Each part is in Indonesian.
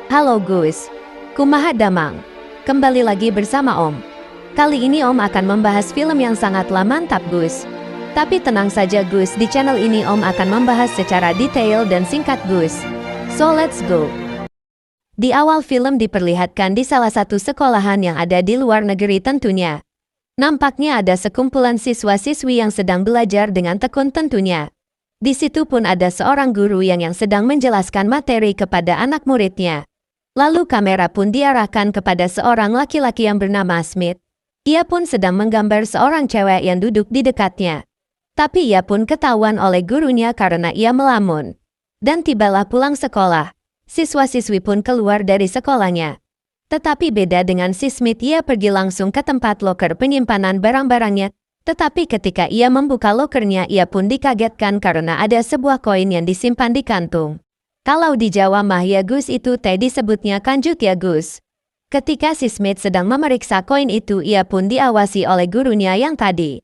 Halo Gus, kumaha damang? Kembali lagi bersama Om. Kali ini Om akan membahas film yang sangatlah mantap Gus. Tapi tenang saja Gus, di channel ini Om akan membahas secara detail dan singkat Gus. So let's go. Di awal film diperlihatkan di salah satu sekolahan yang ada di luar negeri tentunya. Nampaknya ada sekumpulan siswa-siswi yang sedang belajar dengan tekun tentunya. Di situ pun ada seorang guru yang sedang menjelaskan materi kepada anak muridnya. Lalu kamera pun diarahkan kepada seorang laki-laki yang bernama Smith. Ia pun sedang menggambar seorang cewek yang duduk di dekatnya. Tapi ia pun ketahuan oleh gurunya karena ia melamun. Dan tibalah pulang sekolah. Siswa-siswi pun keluar dari sekolahnya. Tetapi beda dengan si Smith, ia pergi langsung ke tempat loker penyimpanan barang-barangnya. Tetapi ketika ia membuka lokernya, ia pun dikagetkan karena ada sebuah koin yang disimpan di kantung. Kalau di Jawa mah ya Gus, itu teh disebutnya kanjut ya Gus. Ketika si Smith sedang memeriksa koin itu, ia pun diawasi oleh gurunya yang tadi.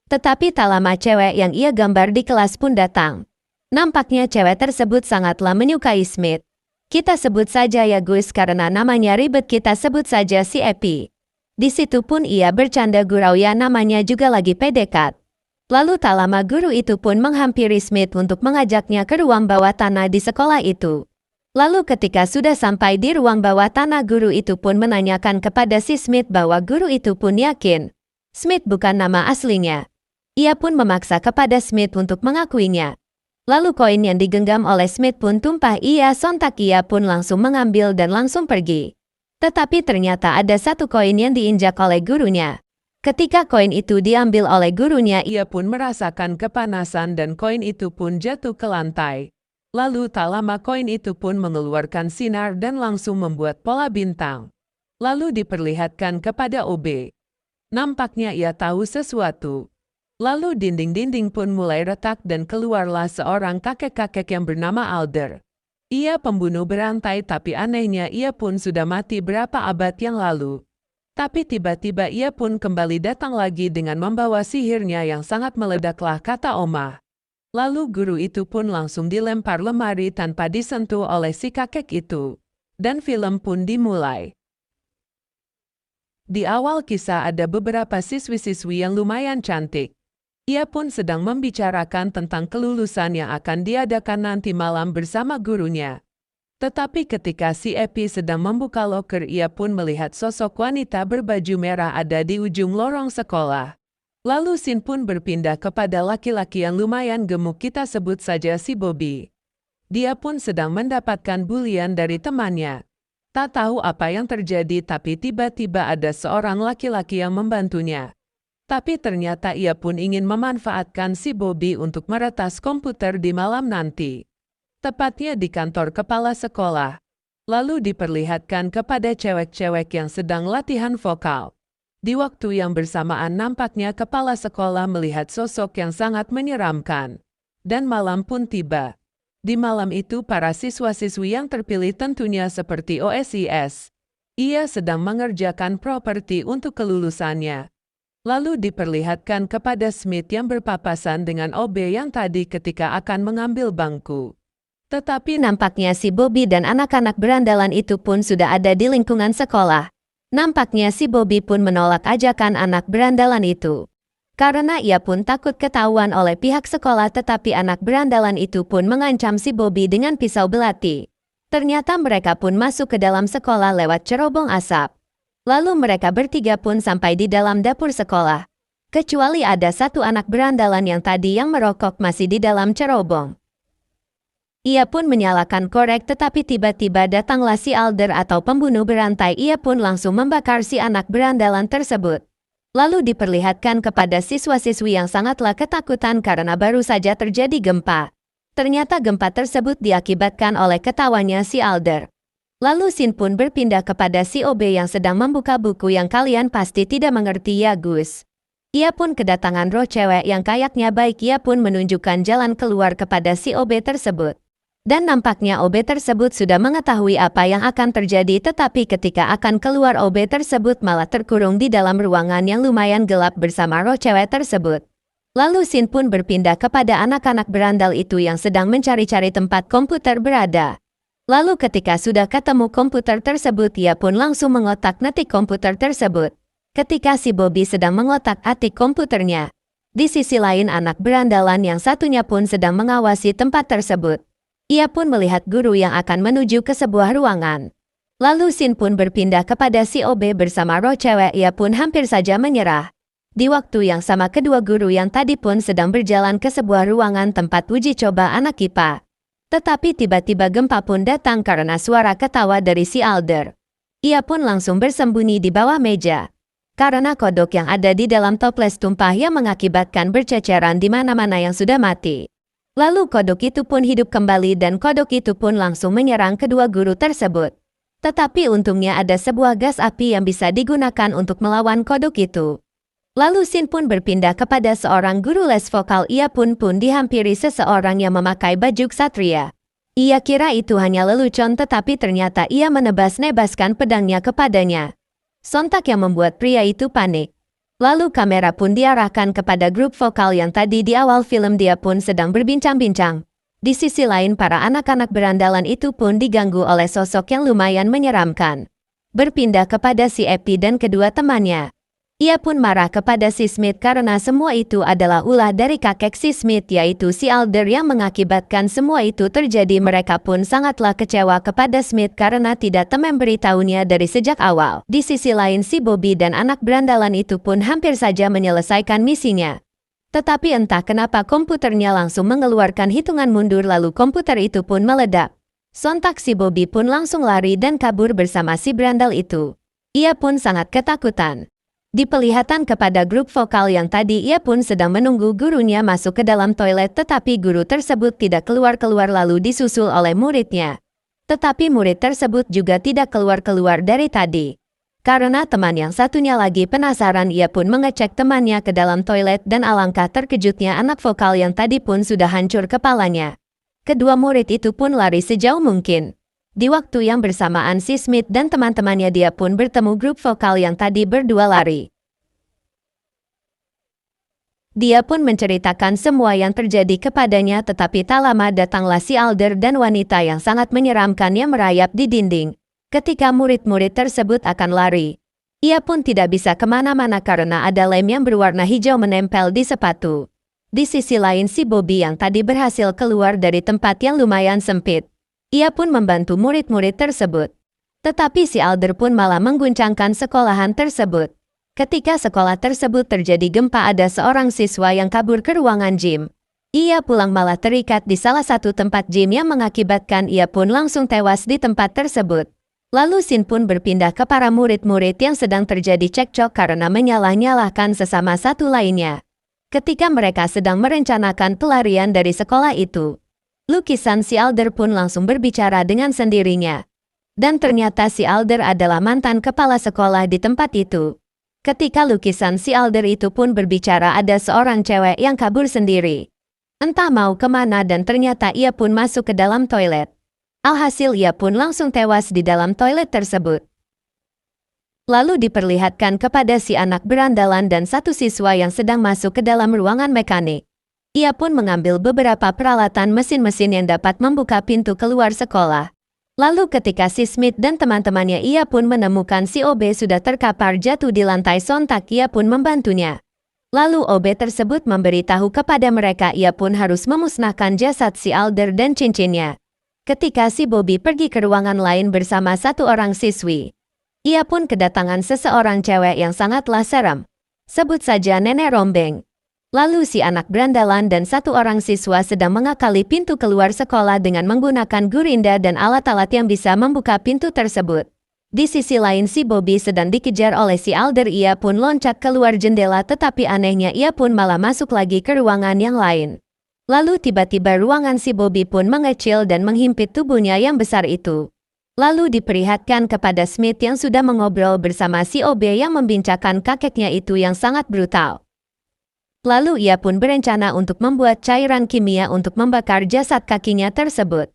Tetapi tak lama cewek yang ia gambar di kelas pun datang. Nampaknya cewek tersebut sangatlah menyukai Smith. Kita sebut saja ya Gus karena namanya ribet, kita sebut saja si Epi. Di situ pun ia bercanda gurau, ya namanya juga lagi PDKT. Lalu tak lama guru itu pun menghampiri Smith untuk mengajaknya ke ruang bawah tanah di sekolah itu. Lalu ketika sudah sampai di ruang bawah tanah, guru itu pun menanyakan kepada si Smith bahwa guru itu pun yakin Smith bukan nama aslinya. Ia pun memaksa kepada Smith untuk mengakuinya. Lalu koin yang digenggam oleh Smith pun tumpah, sontak ia pun langsung mengambil dan langsung pergi. Tetapi ternyata ada satu koin yang diinjak oleh gurunya. Ketika koin itu diambil oleh gurunya, ia pun merasakan kepanasan dan koin itu pun jatuh ke lantai. Lalu tak lama koin itu pun mengeluarkan sinar dan langsung membuat pola bintang. Lalu diperlihatkan kepada OB. Nampaknya ia tahu sesuatu. Lalu dinding-dinding pun mulai retak dan keluarlah seorang kakek-kakek yang bernama Alder. Ia pembunuh berantai, tapi anehnya ia pun sudah mati berapa abad yang lalu. Tapi tiba-tiba ia pun kembali datang lagi dengan membawa sihirnya yang sangat meledaklah, kata Oma. Lalu guru itu pun langsung dilempar lemari tanpa disentuh oleh si kakek itu. Dan film pun dimulai. Di awal kisah ada beberapa siswi-siswi yang lumayan cantik. Ia pun sedang membicarakan tentang kelulusan yang akan diadakan nanti malam bersama gurunya. Tetapi ketika si Epi sedang membuka loker, ia pun melihat sosok wanita berbaju merah ada di ujung lorong sekolah. Lalu scene pun berpindah kepada laki-laki yang lumayan gemuk, kita sebut saja si Bobby. Dia pun sedang mendapatkan bulian dari temannya. Tak tahu apa yang terjadi, tapi tiba-tiba ada seorang laki-laki yang membantunya. Tapi ternyata ia pun ingin memanfaatkan si Bobby untuk meretas komputer di malam nanti. Tepatnya di kantor kepala sekolah. Lalu diperlihatkan kepada cewek-cewek yang sedang latihan vokal. Di waktu yang bersamaan nampaknya kepala sekolah melihat sosok yang sangat menyeramkan. Dan malam pun tiba. Di malam itu para siswa-siswi yang terpilih tentunya seperti OSIS. Ia sedang mengerjakan properti untuk kelulusannya. Lalu diperlihatkan kepada Smith yang berpapasan dengan OB yang tadi ketika akan mengambil bangku. Tetapi nampaknya si Bobby dan anak-anak berandalan itu pun sudah ada di lingkungan sekolah. Nampaknya si Bobby pun menolak ajakan anak berandalan itu. Karena ia pun takut ketahuan oleh pihak sekolah, tetapi anak berandalan itu pun mengancam si Bobby dengan pisau belati. Ternyata mereka pun masuk ke dalam sekolah lewat cerobong asap. Lalu mereka bertiga pun sampai di dalam dapur sekolah. Kecuali ada satu anak berandalan yang tadi yang merokok masih di dalam cerobong. Ia pun menyalakan korek, tetapi tiba-tiba datanglah si Alder atau pembunuh berantai. Ia pun langsung membakar si anak berandalan tersebut. Lalu diperlihatkan kepada siswa-siswi yang sangatlah ketakutan karena baru saja terjadi gempa. Ternyata gempa tersebut diakibatkan oleh ketawanya si Alder. Lalu scene pun berpindah kepada si OB yang sedang membuka buku yang kalian pasti tidak mengerti ya Gus. Ia pun kedatangan roh cewek yang kayaknya baik, ia pun menunjukkan jalan keluar kepada si OB tersebut. Dan nampaknya OB tersebut sudah mengetahui apa yang akan terjadi, tetapi ketika akan keluar OB tersebut malah terkurung di dalam ruangan yang lumayan gelap bersama roh cewek tersebut. Lalu scene pun berpindah kepada anak-anak berandal itu yang sedang mencari-cari tempat komputer berada. Lalu ketika sudah ketemu komputer tersebut, ia pun langsung mengotak-ngatik komputer tersebut. Ketika si Bobby sedang mengotak-atik komputernya, di sisi lain anak berandalan yang satunya pun sedang mengawasi tempat tersebut. Ia pun melihat guru yang akan menuju ke sebuah ruangan. Lalu Shin pun berpindah kepada si OB bersama roh cewek, ia pun hampir saja menyerah. Di waktu yang sama kedua guru yang tadi pun sedang berjalan ke sebuah ruangan tempat uji coba anak IPA. Tetapi tiba-tiba gempa pun datang karena suara ketawa dari si Alder. Ia pun langsung bersembunyi di bawah meja. Karena kodok yang ada di dalam toples tumpah yang mengakibatkan berceceran di mana-mana yang sudah mati. Lalu kodok itu pun hidup kembali dan kodok itu pun langsung menyerang kedua guru tersebut. Tetapi untungnya ada sebuah gas api yang bisa digunakan untuk melawan kodok itu. Lalu Shin pun berpindah kepada seorang guru les vokal, ia pun dihampiri seseorang yang memakai baju ksatria. Ia kira itu hanya lelucon tetapi ternyata ia menebas-nebaskan pedangnya kepadanya. Sontak yang membuat pria itu panik. Lalu kamera pun diarahkan kepada grup vokal yang tadi di awal film dia pun sedang berbincang-bincang. Di sisi lain para anak-anak berandalan itu pun diganggu oleh sosok yang lumayan menyeramkan. Berpindah kepada si Epi dan kedua temannya. Ia pun marah kepada si Smith karena semua itu adalah ulah dari kakek si Smith yaitu si Alder yang mengakibatkan semua itu terjadi. Mereka pun sangatlah kecewa kepada Smith karena tidak memberitahunya dari sejak awal. Di sisi lain si Bobby dan anak berandalan itu pun hampir saja menyelesaikan misinya. Tetapi entah kenapa komputernya langsung mengeluarkan hitungan mundur lalu komputer itu pun meledak. Sontak si Bobby pun langsung lari dan kabur bersama si berandal itu. Ia pun sangat ketakutan. Diperlihatkan kepada grup vokal yang tadi ia pun sedang menunggu gurunya masuk ke dalam toilet tetapi guru tersebut tidak keluar-keluar lalu disusul oleh muridnya. Tetapi murid tersebut juga tidak keluar-keluar dari tadi. Karena teman yang satunya lagi penasaran ia pun mengecek temannya ke dalam toilet dan alangkah terkejutnya anak vokal yang tadi pun sudah hancur kepalanya. Kedua murid itu pun lari sejauh mungkin. Di waktu yang bersamaan si Smith dan teman-temannya dia pun bertemu grup vokal yang tadi berdua lari. Dia pun menceritakan semua yang terjadi kepadanya tetapi tak lama datanglah si Alder dan wanita yang sangat menyeramkan yang merayap di dinding. Ketika murid-murid tersebut akan lari, ia pun tidak bisa kemana-mana karena ada lem yang berwarna hijau menempel di sepatu. Di sisi lain si Bobby yang tadi berhasil keluar dari tempat yang lumayan sempit. Ia pun membantu murid-murid tersebut. Tetapi si Alder pun malah mengguncangkan sekolahan tersebut. Ketika sekolah tersebut terjadi gempa ada seorang siswa yang kabur ke ruangan gym. Ia pulang malah terikat di salah satu tempat gym yang mengakibatkan ia pun langsung tewas di tempat tersebut. Lalu Shin pun berpindah ke para murid-murid yang sedang terjadi cekcok karena menyalah-nyalahkan sesama satu lainnya. Ketika mereka sedang merencanakan pelarian dari sekolah itu. Lukisan si Alder pun langsung berbicara dengan sendirinya. Dan ternyata si Alder adalah mantan kepala sekolah di tempat itu. Ketika lukisan si Alder itu pun berbicara ada seorang cewek yang kabur sendiri. Entah mau kemana dan ternyata ia pun masuk ke dalam toilet. Alhasil ia pun langsung tewas di dalam toilet tersebut. Lalu diperlihatkan kepada si anak berandalan dan satu siswa yang sedang masuk ke dalam ruangan mekanik. Ia pun mengambil beberapa peralatan mesin-mesin yang dapat membuka pintu keluar sekolah. Lalu ketika si Smith dan teman-temannya ia pun menemukan si OB sudah terkapar jatuh di lantai sontak ia pun membantunya. Lalu OB tersebut memberitahu kepada mereka ia pun harus memusnahkan jasad si Alder dan cincinnya. Ketika si Bobby pergi ke ruangan lain bersama satu orang siswi. Ia pun kedatangan seseorang cewek yang sangatlah seram. Sebut saja Nenek Rombeng. Lalu si anak berandalan dan satu orang siswa sedang mengakali pintu keluar sekolah dengan menggunakan gurinda dan alat-alat yang bisa membuka pintu tersebut. Di sisi lain si Bobby sedang dikejar oleh si Alder ia pun loncat keluar jendela tetapi anehnya ia pun malah masuk lagi ke ruangan yang lain. Lalu tiba-tiba ruangan si Bobby pun mengecil dan menghimpit tubuhnya yang besar itu. Lalu diperlihatkan kepada Smith yang sudah mengobrol bersama si OB yang membincangkan kakeknya itu yang sangat brutal. Lalu ia pun berencana untuk membuat cairan kimia untuk membakar jasad kakinya tersebut.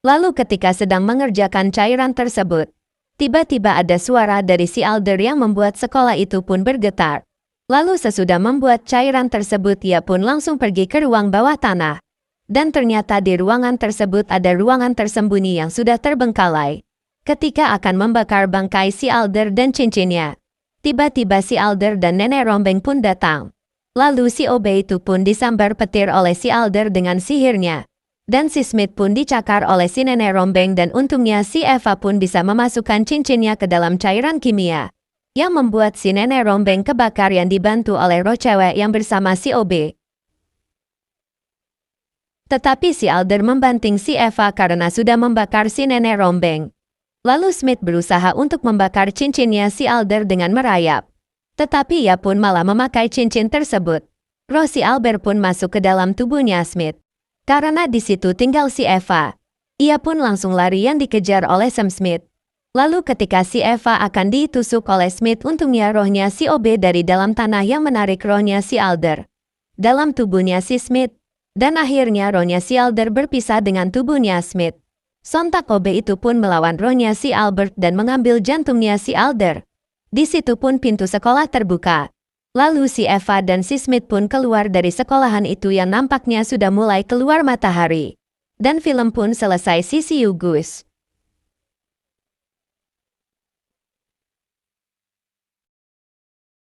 Lalu ketika sedang mengerjakan cairan tersebut, tiba-tiba ada suara dari si Alder yang membuat sekolah itu pun bergetar. Lalu sesudah membuat cairan tersebut ia pun langsung pergi ke ruang bawah tanah. Dan ternyata di ruangan tersebut ada ruangan tersembunyi yang sudah terbengkalai. Ketika akan membakar bangkai si Alder dan cincinnya, tiba-tiba si Alder dan Nenek Rombeng pun datang. Lalu si Obe itu pun disambar petir oleh si Alder dengan sihirnya. Dan si Smith pun dicakar oleh si Nenek Rombeng dan untungnya si Eva pun bisa memasukkan cincinnya ke dalam cairan kimia, yang membuat si Nenek Rombeng kebakar yang dibantu oleh roh cewek yang bersama si Obe. Tetapi si Alder membanting si Eva karena sudah membakar si Nenek Rombeng. Lalu Smith berusaha untuk membakar cincinnya si Alder dengan merayap. Tetapi ia pun malah memakai cincin tersebut. Roh si Albert pun masuk ke dalam tubuhnya Smith. Karena di situ tinggal si Eva. Ia pun langsung lari yang dikejar oleh Sam Smith. Lalu ketika si Eva akan ditusuk oleh Smith, untungnya rohnya si Obe dari dalam tanah yang menarik rohnya si Alder dalam tubuhnya si Smith. Dan akhirnya rohnya si Alder berpisah dengan tubuhnya Smith. Sontak Obe itu pun melawan rohnya si Albert dan mengambil jantungnya si Alder. Di situ pun pintu sekolah terbuka. Lalu si Eva dan si Smith pun keluar dari sekolahan itu yang nampaknya sudah mulai keluar matahari. Dan film pun selesai. See you guys.